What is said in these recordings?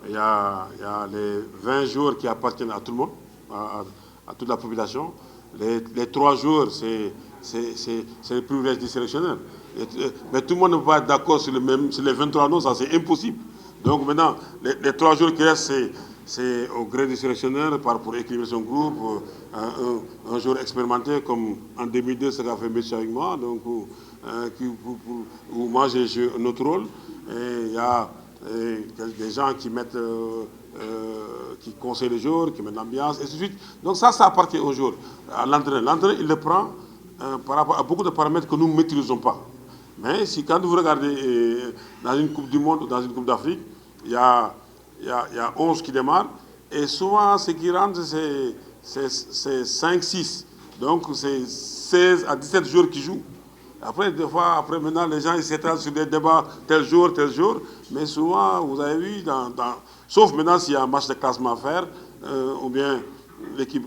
il y a les 20 jours qui appartiennent à tout le monde, à toute la population. Les 3 jours, c'est le privilège du sélectionneur. Mais tout le monde ne peut pas être d'accord sur les 23 noms, ça c'est impossible. Donc maintenant, les 3 jours qui restent, c'est au gré du sélectionneur pour équilibrer son groupe, un joueur expérimenté comme en 2002, ce qu'a fait Messi avec moi, donc où moi j'ai joué un autre rôle. Et il y a des gens qui conseillent les joueurs, qui mettent l'ambiance, et ainsi de suite. Donc ça appartient aux joueurs, à l'entraîneur. L'entraîneur, il le prend par rapport à beaucoup de paramètres que nous ne maîtrisons pas. Mais quand vous regardez dans une Coupe du Monde ou dans une Coupe d'Afrique, il y a 11 qui démarrent, et souvent, ce qui rentre, c'est 5-6. Donc, c'est 16 à 17 joueurs qui jouent. Après, des fois, maintenant, les gens s'étalent sur des débats tel jour, mais souvent, vous avez vu, sauf maintenant s'il y a un match de classement à faire, ou bien l'équipe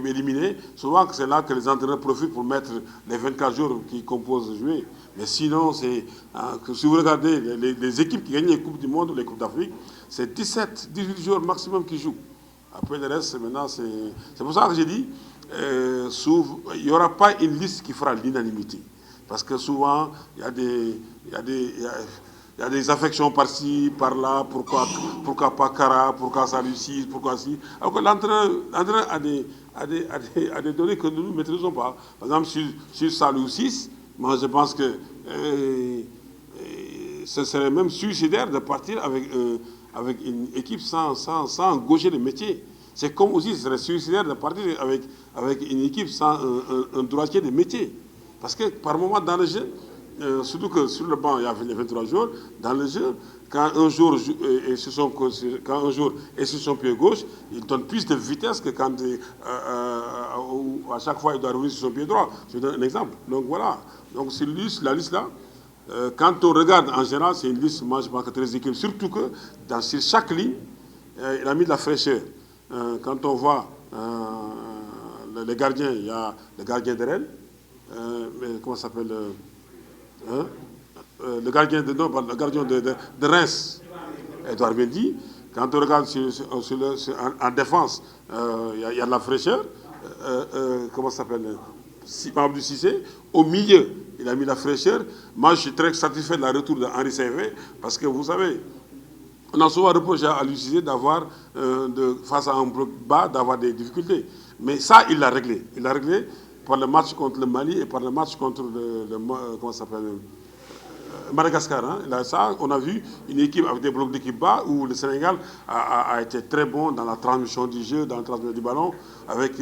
éliminée, souvent c'est là que les entraîneurs profitent pour mettre les 24 jours qui composent le jouer. Mais sinon, si vous regardez les équipes qui gagnent les Coupes du Monde ou les Coupes d'Afrique, c'est 17, 18 joueurs maximum qui jouent. Après le reste, maintenant, c'est pour ça que j'ai dit, il n'y aura pas une liste qui fera l'unanimité. Parce que souvent, il y a des affections par-ci, par-là, pourquoi pas Kara, pourquoi ça réussit, pourquoi si. Alors que l'entraîneur a des données que nous ne maîtrisons pas. Par exemple, sur Salou 6, moi je pense que ce serait même suicidaire de partir avec une équipe sans gaucher le métier. C'est comme aussi, ce serait suicidaire de partir avec une équipe sans un droitier de métier. Parce que par moment dans le jeu, surtout que sur le banc il y avait les 23 jours, dans le jeu, quand un jour est sur son pied gauche, il donne plus de vitesse que quand à chaque fois il doit revenir sur son pied droit. Je donne un exemple. Donc voilà. Donc c'est la liste là. Quand on regarde en général, c'est une liste, moi je pense que très équilibrée. Surtout que sur chaque ligne, il a mis de la fraîcheur. Quand on voit les gardiens, il y a le gardien de Rennes. Comment ça s'appelle le gardien de Reims, Edouard Mendy. Quand on regarde en défense, il y a de la fraîcheur. Comment ça s'appelle Mamadou Cissé. Au milieu, il a mis la fraîcheur. Moi, je suis très satisfait de la retour d'Henri Saivet, parce que vous savez, on a souvent reproché à l'UCC d'avoir, face à un bloc bas, d'avoir des difficultés. Mais ça, il l'a réglé. Il l'a réglé par le match contre le Mali et par le match contre comment ça s'appelle, Madagascar. Hein. Là, ça, on a vu une équipe avec des blocs d'équipe bas où le Sénégal a été très bon dans la transmission du jeu, dans la transmission du ballon, avec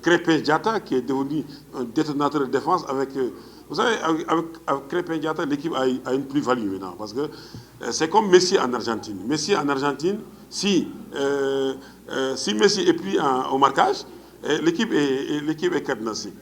Krépin Diatta qui est devenu un détonateur de défense. Vous savez, avec Krépin Diatta, l'équipe a une plus-value maintenant. Parce que c'est comme Messi en Argentine. Messi en Argentine, si Messi est pris au marquage, l'équipe est cadenassée.